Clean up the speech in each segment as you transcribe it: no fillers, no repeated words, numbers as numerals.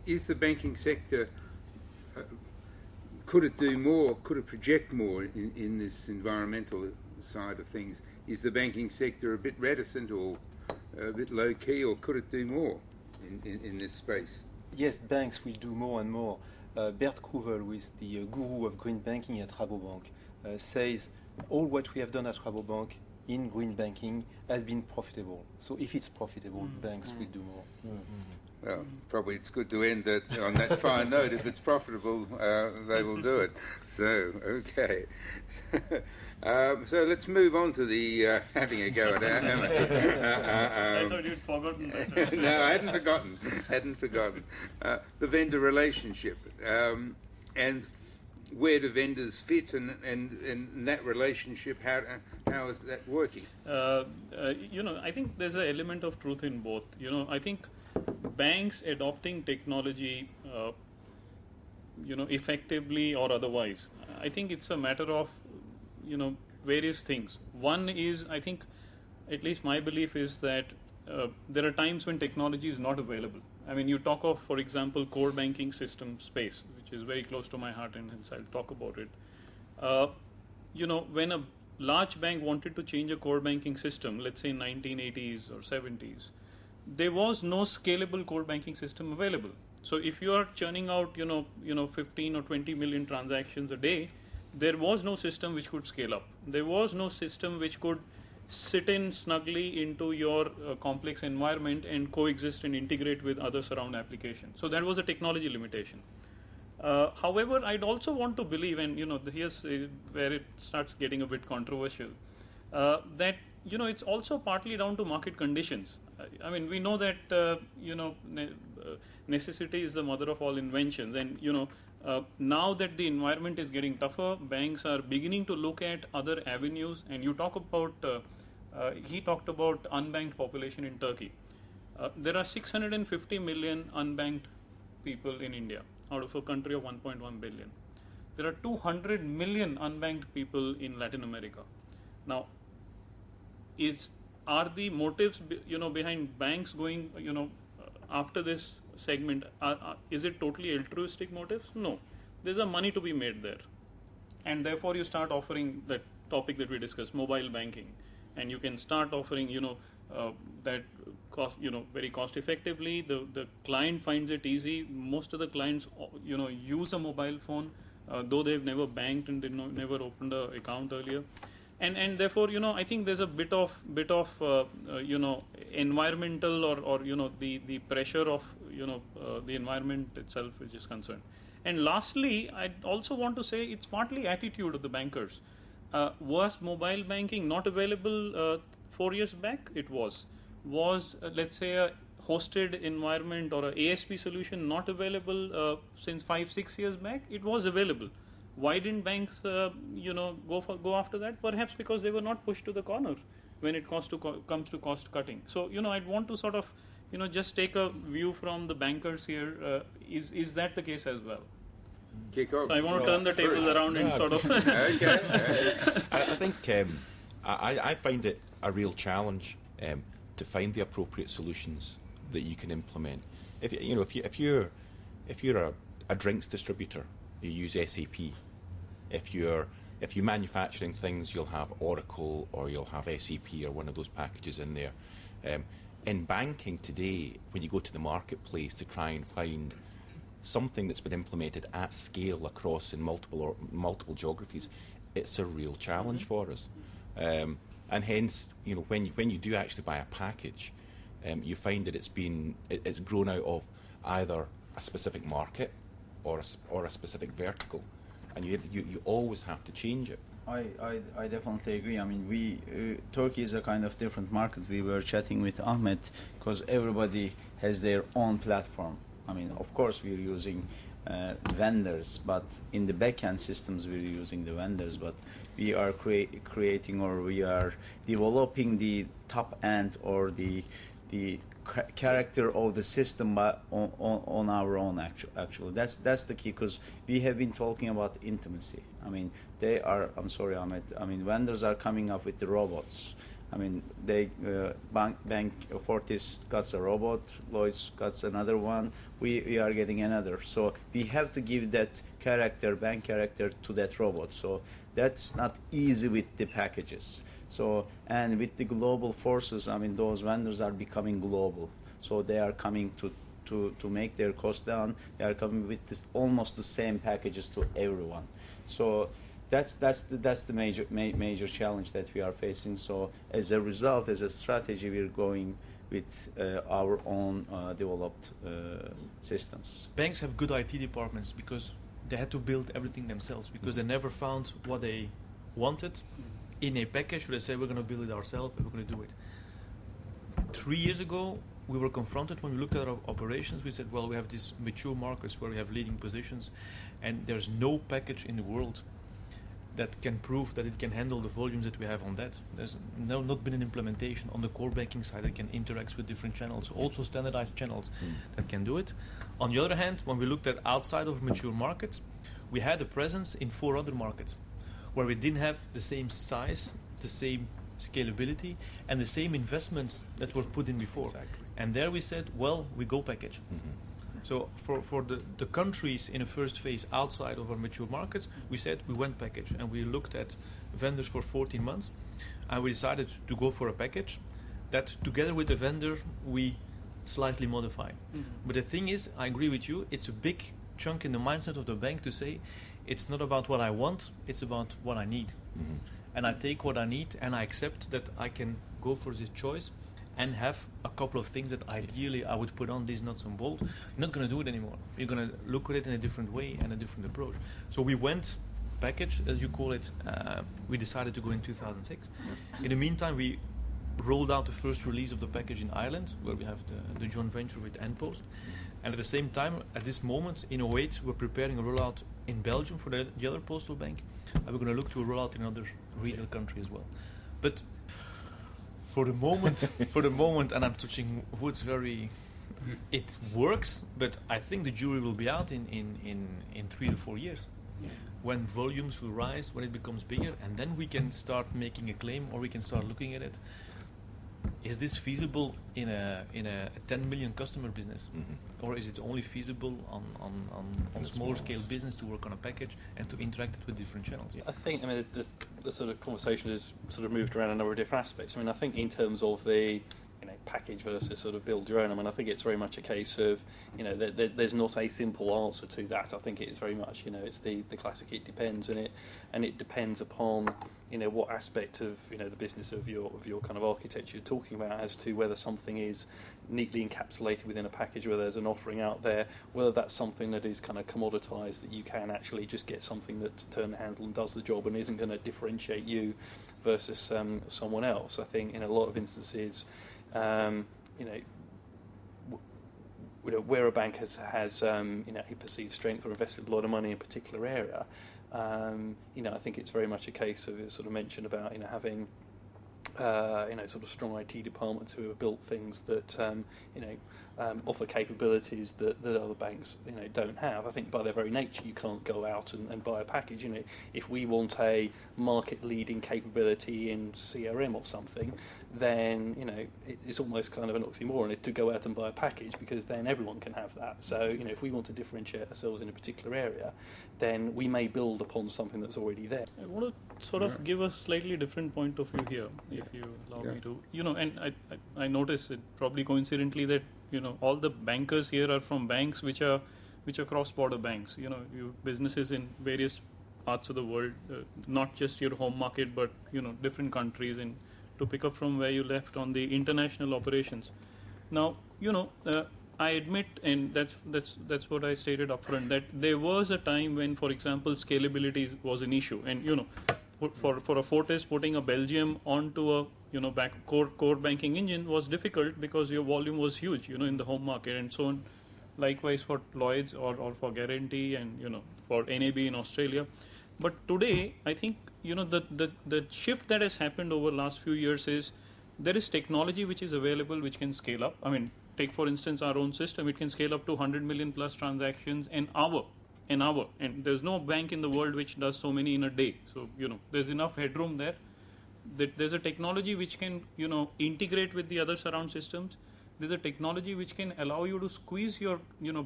is the banking sector, could it do more, could it project more in this environmental side of things? Is the banking sector a bit reticent or a bit low-key, or could it do more in this space? Yes, banks will do more and more. Bert Kruvel, who is the guru of green banking at Rabobank, says all what we have done at Rabobank in green banking has been profitable. So if it's profitable, banks will do more. Well, probably it's good to end on that fine note. If it's profitable, they will do it. So, okay. So let's move on to the having a go at I thought you'd forgotten that. No, I hadn't forgotten. The vendor relationship and where do vendors fit, and that relationship, how is that working? I think there's an element of truth in both. I think banks adopting technology, effectively or otherwise, I think it's a matter of, various things. One is, I think, at least my belief is that there are times when technology is not available. I mean, you talk of, for example, core banking system space, which is very close to my heart, and hence I'll talk about it. When a large bank wanted to change a core banking system, let's say in 1980s or 70s, there was no scalable core banking system available. So if you are churning out, 15 or 20 million transactions a day, there was no system which could scale up. There was no system which could sit in snugly into your complex environment and coexist and integrate with other surround applications. So that was a technology limitation. However, I'd also want to believe, and here's where it starts getting a bit controversial, that it's also partly down to market conditions. I mean, we know that necessity is the mother of all inventions, and now that the environment is getting tougher, banks are beginning to look at other avenues. And you talk about, he talked about unbanked population in Turkey. There are 650 million unbanked people in India out of a country of 1.1 billion. There are 200 million unbanked people in Latin America. Now, are the motives behind banks going after this segment, is it totally altruistic motives? No, there's a money to be made there, and therefore you start offering that topic that we discussed, mobile banking, and you can start offering that cost very cost effectively. The client finds it easy. Most of the clients use a mobile phone, though they've never banked and never opened an account earlier. And therefore, I think there's a bit of environmental or the pressure of the environment itself which is concerned. And lastly, I also want to say it's partly attitude of the bankers. Was mobile banking not available 4 years back? It was. Was let's say a hosted environment or a ASP solution not available since 5-6 years back? It was available. Why didn't banks, go after that? Perhaps because they were not pushed to the corner when it comes to cost cutting. So, I'd want to sort of, just take a view from the bankers here. Is that the case as well? Kick off. So I want to turn the tables around and sort of. Okay. I think I find it a real challenge to find the appropriate solutions that you can implement. If you're a drinks distributor, you use SAP. If you're manufacturing things, you'll have Oracle or you'll have SAP or one of those packages in there. In banking today, when you go to the marketplace to try and find something that's been implemented at scale across in multiple geographies, it's a real challenge for us. And hence, when you do actually buy a package, you find that it's grown out of either a specific market or a specific vertical, and you always have to change it. I definitely agree. I mean, Turkey is a kind of different market. We were chatting with Ahmed because everybody has their own platform. I mean, of course, we're using vendors, but in the back-end systems, we're using the vendors. But we are creating or we are developing the top end or the character of the system on our own. Actually, that's the key, because we have been talking about intimacy. I mean, I'm sorry, Ahmed. I mean, vendors are coming up with the robots. I mean, Bank Fortis got a robot, Lloyd's got another one. We are getting another. So we have to give that character, bank character, to that robot. So that's not easy with the packages. So, and with the global forces, I mean, those vendors are becoming global. So they are coming to make their cost down. They are coming with almost the same packages to everyone. So that's the major challenge that we are facing. So as a result, as a strategy, we're going with our own developed systems. Banks have good IT departments because they had to build everything themselves because they never found what they wanted in a package where they say we're going to build it ourselves and we're going to do it. 3 years ago, we were confronted when we looked at our operations. We said, well, we have these mature markets where we have leading positions, and there's no package in the world that can prove that it can handle the volumes that we have on that. There's not been an implementation on the core banking side that can interact with different channels, also standardized channels that can do it. On the other hand, when we looked at outside of mature markets, we had a presence in 4 other markets where we didn't have the same size, the same scalability, and the same investments that were put in before. Exactly. And there we said, well, we go package. So for the countries in a first phase outside of our mature markets, we said we went package, and we looked at vendors for 14 months, and we decided to go for a package that together with the vendor we slightly modify. But the thing is, I agree with you, it's a big chunk in the mindset of the bank to say it's not about what I want, it's about what I need. And I take what I need and I accept that I can go for this choice and have a couple of things that ideally I would put on these nuts and bolts. You're not going to do it anymore. You're going to look at it in a different way and a different approach. So we went package, as you call it. We decided to go in 2006. In the meantime, we rolled out the first release of the package in Ireland, where we have the joint venture with Endpost. And at the same time, at this moment, in 2008, we're preparing a rollout in Belgium for the other postal bank. And we're going to look to a rollout in another retail country as well. But for the moment, and I'm touching wood it works, but I think the jury will be out in 3 to 4 years. When volumes will rise, when it becomes bigger, and then we can start making a claim, or we can start looking at it. Is this feasible in a 10 million customer business, or is it only feasible on smaller scale business to work on a package and to interact it with different channels? I think, I mean, the sort of conversation has sort of moved around a number of different aspects. I mean, I think in terms of the package versus sort of build your own, I mean, I think it's very much a case of, there's not a simple answer to that. I think it's very much, it's the classic it depends, and it depends upon, what aspect of, the business of your kind of architecture you're talking about, as to whether something is neatly encapsulated within a package, whether there's an offering out there, whether that's something that is kind of commoditized, that you can actually just get something that turns the handle and does the job and isn't going to differentiate you versus someone else. I think in a lot of instances, where a bank has a perceived strength or invested a lot of money in a particular area, I think it's very much a case of, sort of mentioned about, having sort of strong IT departments who have built things that offer capabilities that other banks don't have. I think by their very nature you can't go out and buy a package. If we want a market leading capability in CRM or something, then it's almost kind of an oxymoron to go out and buy a package, because then everyone can have that. So if we want to differentiate ourselves in a particular area, then we may build upon something that's already there. I want to sort of give a slightly different point of view here, if you allow me to. And I noticed it probably coincidentally that all the bankers here are from banks which are cross-border banks. You businesses in various parts of the world, not just your home market, but different countries, and to pick up from where you left on the international operations. Now, I admit, and that's what I stated upfront, that there was a time when, for example, scalability was an issue, and for a Fortis, putting a Belgium onto a core banking engine was difficult because your volume was huge, in the home market, and so on. Likewise for Lloyd's or for Guarantee, and for NAB in Australia. But today, I think the shift that has happened over the last few years is there is technology which is available which can scale up. I mean, take for instance our own system; it can scale up to 100 million plus transactions an hour, and there's no bank in the world which does so many in a day. So there's enough headroom there. There's a technology which can, integrate with the other surround systems. There's a technology which can allow you to squeeze your,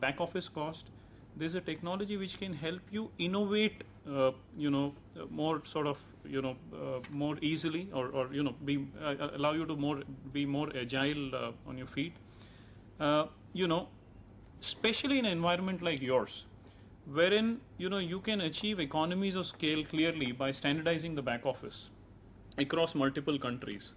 back office cost. There's a technology which can help you innovate, more sort of, more easily, or allow you to be more agile on your feet. Especially in an environment like yours, wherein you can achieve economies of scale clearly by standardizing the back office across multiple countries.